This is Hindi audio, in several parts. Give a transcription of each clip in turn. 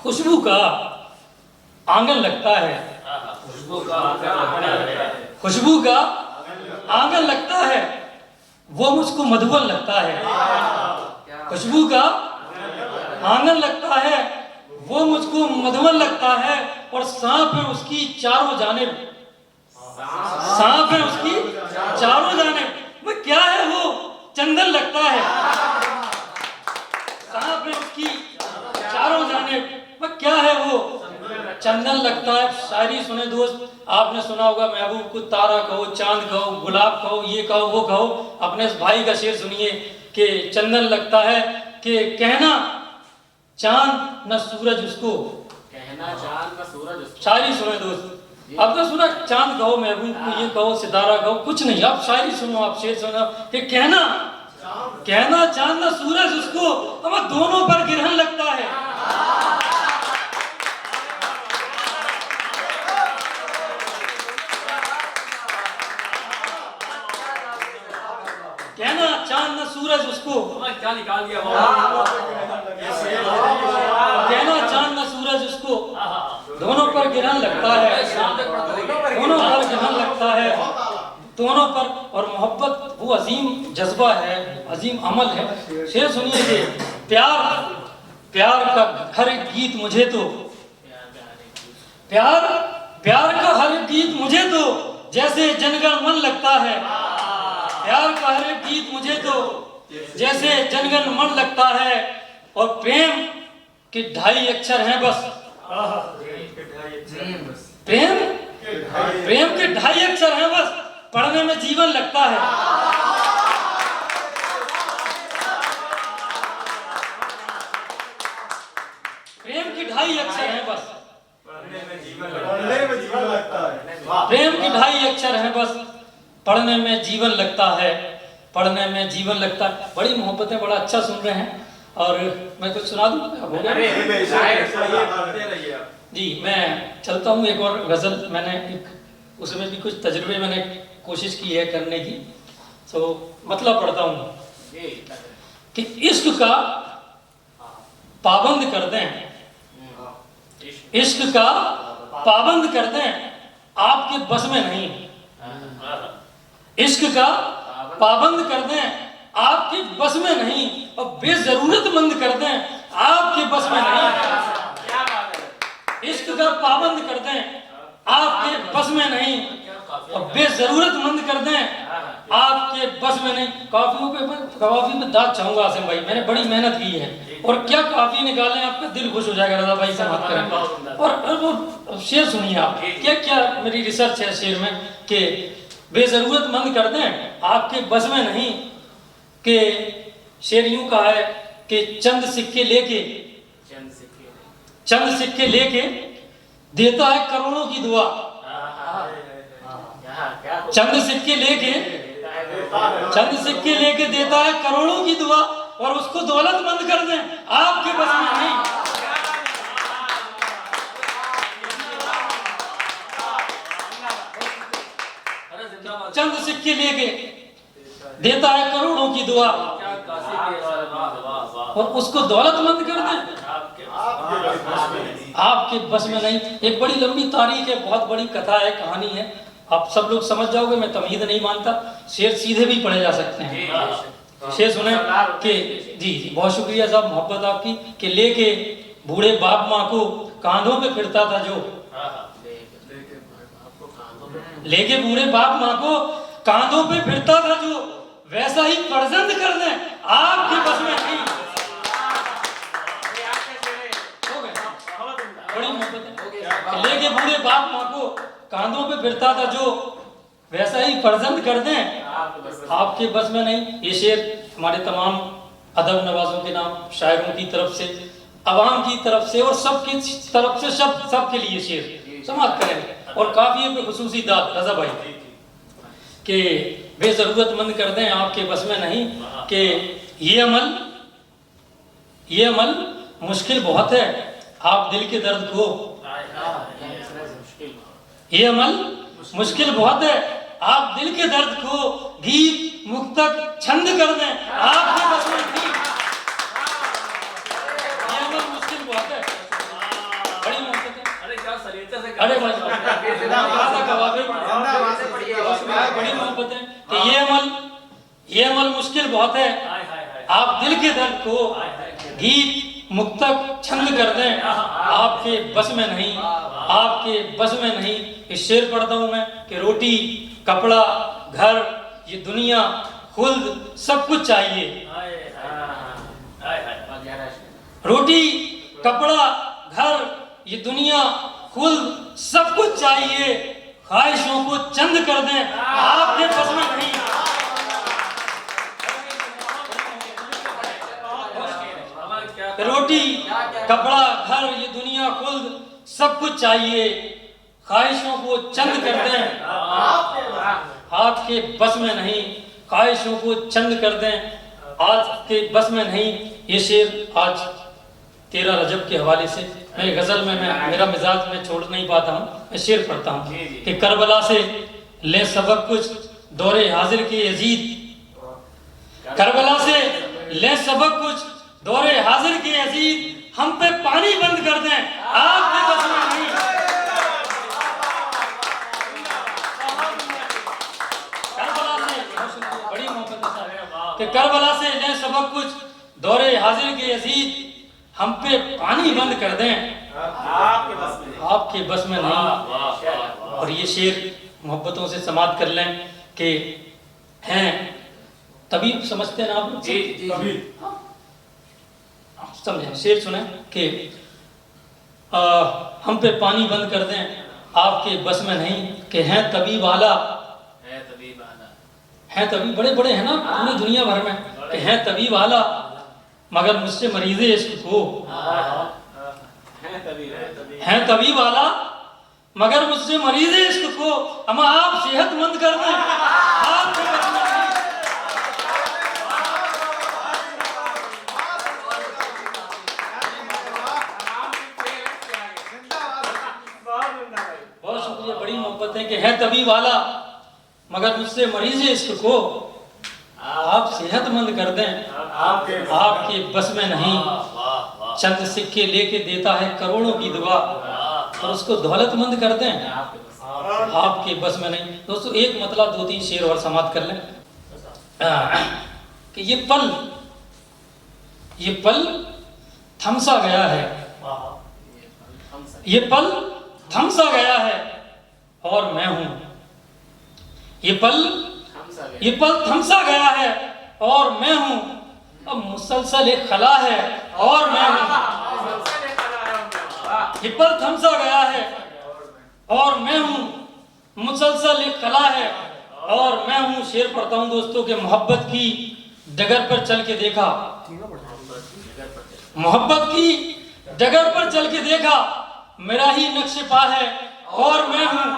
खुशबू का आंगन लगता है, खुशबू का आंगन लगता है, खुशबू का आंगन लगता है, वो मुझको मधुबन लगता है। खुशबू का आंगन लगता है, वो मुझको मधुबन लगता है। और सांप है उसकी चारों जानिब, सांप है उसकी चारों जानिब, वो क्या है वो चंदन लगता है। सांप है उसकी चारों जानिब, वो क्या है वो चंदन लगता है। शायरी सुने दोस्त, आपने सुना होगा, महबूब को तारा कहो, चांद कहो, गुलाब कहो, ये कहो वो कहो। अपने इस भाई का शेर सुनिए कि चंदन लगता है, कि कहना चांद न सूरज उसको, कहना चांद का सूरज उसको। शायरी सुने दोस्त, अब तो सुना चांद कहो, महबूब को ये कहो, सितारा कहो, कुछ नहीं। आप शायरी सुनो, आप शेर सुनो कि कहना चांद न सूरज उसको, अब दोनों पर गिरहन लगता है। कहना चांद न सूरज उसको, क्या निकाल दिया, कहना चांद न सूरज उसको, दोनों पर गिरहन लगता है, दोनों पर गिरहन लगता है, दोनों पर। और मोहब्बत वो अजीम जज्बा है, अजीम अमल है। शेर सुनिए कि प्यार का हर एक गीत मुझे तो, प्यार का हर एक गीत मुझे तो जैसे जनगण मन लगता है। प्यार का हर एक गीत मुझे तो जैसे जनगण मन लगता है। और प्रेम के 2.5 अक्षर हैं बस, प्रेम के 2.5 अक्षर हैं बस, पढ़ने में जीवन लगता है। प्रेम की 2.5 अक्षर हैं बस, पढ़ने में जीवन लगता है। प्रेम की 2.5 अक्षर हैं बस, पढ़ने में जीवन लगता है, पढ़ने में जीवन लगता है। बड़ी मोहब्बतें, बड़ा अच्छा सुन रहे हैं। और मैं कुछ सुना दूं? जी, मैं चलता हूँ। एक और गजल मैंने एक उसमें भी कुछ तजुर्बे मैंने कोशिश की है करने की, तो मतलब पढ़ता हूँ कि इश्क का पाबंद कर दें, इश्क का पाबंद कर दें, आपके बस में नहीं। इश्क का पाबंद कर दें, आपके बस में नहीं। और बेजरूरतमंद कर दें, आपके बस में नहीं। इश्क का पाबंद कर दें, आपके बस में नहीं। और बेजरूरतमंद कर दें, आपके बस में नहीं। काफी में दाद चाहूंगा आसिम भाई, मैंने बड़ी मेहनत की है। और क्या काफी निकाले, आपका दिल खुश हो जाएगा रजा भाई से बात करें। और शेर सुनिए आप, क्या क्या मेरी रिसर्च है शेर में कि बेजरूरतमंद कर दें, आपके बस में नहीं। कि शेर यूं कहा है कि चंद सिक्के लेके देता है करोड़ों की दुआ। चंद सिक्के लेके देता है करोड़ों की दुआ, और उसको दौलतमंद कर दें, आपके बस में नहीं। चंद सिक्के लेके देता है करोड़ों की दुआ, और उसको दौलतमंद कर दें, आपके बस में नहीं। एक बड़ी लंबी तारीख है, बहुत बड़ी कथा है, कहानी है, आप सब लोग समझ जाओगे। मैं तमहीद नहीं मानता, शेर सीधे भी पढ़े जा सकते हैं। शेर सुने कि जी बहुत शुक्रिया साहब, मोहब्बत आपकी। कि लेके बूढ़े बाप माँ को कांधों पे फिरता था जो, लेके बूढ़े बाप माँ को कांधों पे फिरता था जो, वैसा ही फर्जंद कर दें, आपके बस में नहीं। बड़ी मोहब्बत। लेके बूढ़े बाप माँ को कांधों पे फिरता था जो, वैसा ही फर्जंद कर दें, आपके बस में नहीं। ये शेर हमारे तमाम अदब नवाजों के नाम, शायरों की तरफ से, अवाम की तरफ से, और सबकी तरफ से, सबके लिए शेर समाप्त करें। और काफी पे खुसूसी दाद रजा भाई कि बेजरूरतमंद कर दें, आपके बस में नहीं। कि ये अमल मुश्किल बहुत है, आप दिल के दर्द को, ये अमल मुश्किल बहुत है, आप दिल के दर्द को गीत मुक्तक छंद कर दें, आपके बस में नहीं। ये अमल मुश्किल बहुत है। सलीते से अरे कवाफी बड़ी मोहब्बत है कि ये अमल मुश्किल बहुत है। हाय हाय हाय आप दिल के दर्द को गीत मुक्तक छंद कर दें, आपके बस में नहीं, आपके बस में नहीं। इस शेर पढ़ता हूं मैं कि रोटी कपड़ा घर ये दुनिया खुल्द सब कुछ चाहिए। हाय हाय हाय रोटी कपड़ा घर ये दुनिया खुल्द सब कुछ चाहिए, ख्वाहिशों को चंद कर दें, आपके बस में नहीं। रोटी कपड़ा घर ये दुनिया खुल्द सब कुछ चाहिए, ख्वाहिशों को चंद कर दें, आपके बस में नहीं। ख्वाहिशों को चंद कर दें, आपके बस में नहीं। ये शेर आज 13 रजब के हवाले से मैं गजल में मेरा मिजाज में छोड़ नहीं पाता हूँ, मैं शेर पढ़ता हूँ कि करबला से ले सबक कुछ दौरे हाजिर के यजीद, करबला से ले सबक कुछ दौरे हाजिर के यजीद, हम पे पानी बंद कर दें, आपके बस में नहीं। करबला से बड़ी मोहब्बत कि करबला से ले सबक कुछ दौरे हाजिर के यजीद, हम पे पानी बंद कर दें, आपके बस में आपके बस में नहीं। और ये शेर मोहब्बतों से समाप्त कर लें कि हैं तभी समझते हैं ना आप लोग? जी जी समझें, शेर सुने कि हम पे पानी बंद कर दें, आपके बस में नहीं। कि हैं तबीब आला, हैं तबीब बड़े बड़े हैं ना पूरी दुनिया भर में, कि हैं तबीब आला मगर मुझसे मरीज़े इश्क को, हैं तबीब आला मगर मुझसे मरीज़े इश्क को, हम आप सेहतमंद कर दें, आपके बस में नहीं। बहुत शुक्रिया, बड़ी मोहब्बत है कि है तबीब वाला मगर मुझसे मरीज इश्क को आप सेहतमंद कर दें, आपके बस में नहीं। चंद सिक्के लेके देता है करोड़ों की दुआ, और उसको दौलतमंद कर दें, आपके बस में नहीं। दोस्तों एक मतलब 2-3 शेर और समाप्त कर लें कि ये पल थमसा गया है, ये पल थमसा गया है और मैं हूं। ये पल थमसा गया है और मैं हूं, अब मुसलसल एक खला है और मैं हूं। ये पल थमसा गया है और मैं हूं, मुसलसल एक खला है और मैं हूं। शेर पढ़ता हूं दोस्तों कि मोहब्बत की डगर पर चल के देखा, मोहब्बत की डगर पर चल के देखा, मेरा ही नक्शे पा है और मैं हूं।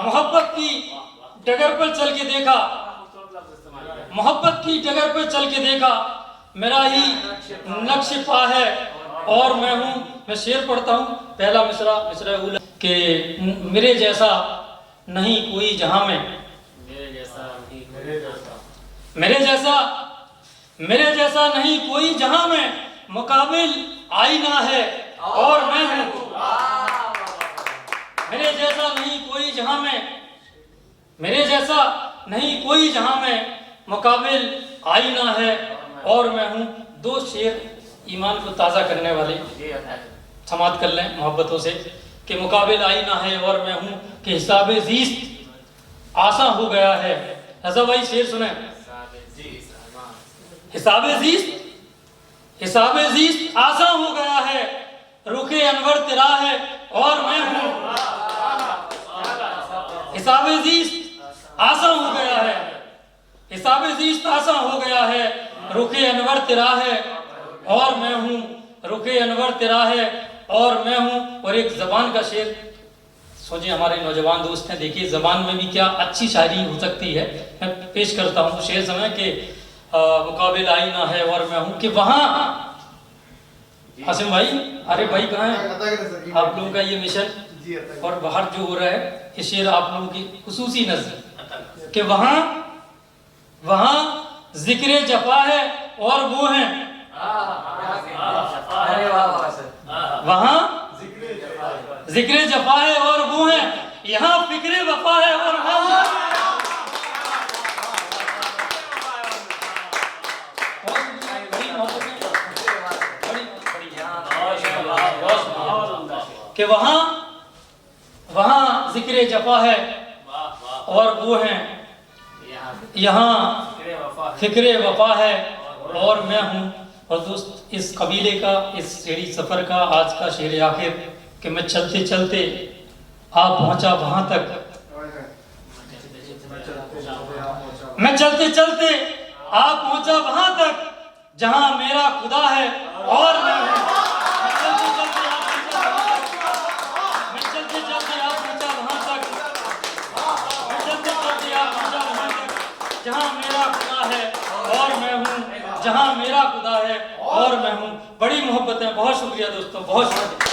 मोहब्बत की डगर पर चल के देखा, मोहब्बत की डगर पर चल के देखा, मेरा ही नक्शे पा है और मैं हूं। मैं शेर पढ़ता हूं, पहला मिसरा उला कि मेरे जैसा नहीं कोई जहां में, मेरे जैसा नहीं कोई जहां में, मुकाबिल आईना है और मैं हूं। मेरे जैसा नहीं कोई जहां में, मेरे जैसा नहीं कोई जहां में, मुकाबिल आईना है और मैं हूं। 2 शेर ईमान को ताज़ा करने वाले समाप्त कर लें मोहब्बतों से कि मुकाबिल आईना है और मैं हूं, कि हिसाबे ज़ीस्त आसान हो गया है। रज़ा भाई शेर सुने, हिसाबे ज़ीस्त आसान हो गया है, रुखे अनवर तेरा है और मैं हूं। हिसाबे ज़ीस्त आसान हो गया है, हिसाबे ज़ीस्त आसान हो गया है, रुखे अनवर तेरा है और मैं हूं। रुखे अनवर तेरा है और मैं हूं। और एक ज़बान का शेर सोचिए, हमारे नौजवान दोस्त हैं, देखिए ज़बान में भी क्या अच्छी शायरी हो सकती है। मैं पेश करता हूँ शेर समय के मुकाबिल आईना है और मैं हूं। कि वहां हासिम भाई, अरे भाई कहाँ हैं आप लोगों का ये मिशन और बाहर जो हो रहा है, ये शेर आप लोगों की खुसूसी नजर कि वहां जिक्र जफा है और वो हैं, वहां जिक्र जफा है और वो है, यहाँ फिक्रे वफा है और हम। कि वहाँ जिक्र जफा है और वो है, यहाँ फिक्रे वफा है और मैं हूँ। और दोस्त, इस कबीले का, इस शेरी सफर का आज का शेर आखिर कि मैं चलते चलते आप पहुंचा वहां तक, मैं चलते चलते आप पहुंचा वहां तक जहां मेरा खुदा है और मैं हूं। मैं चलते चलते आप पहुंचा वहां तक, मैं चलते चलते आप पहुंचा वहां तक जहां मेरा खुदा है और मैं हूं, जहां मेरा खुदा है और मैं हूं। बड़ी मोहब्बत है। बहुत शुक्रिया दोस्तों, बहुत शुक्रिया।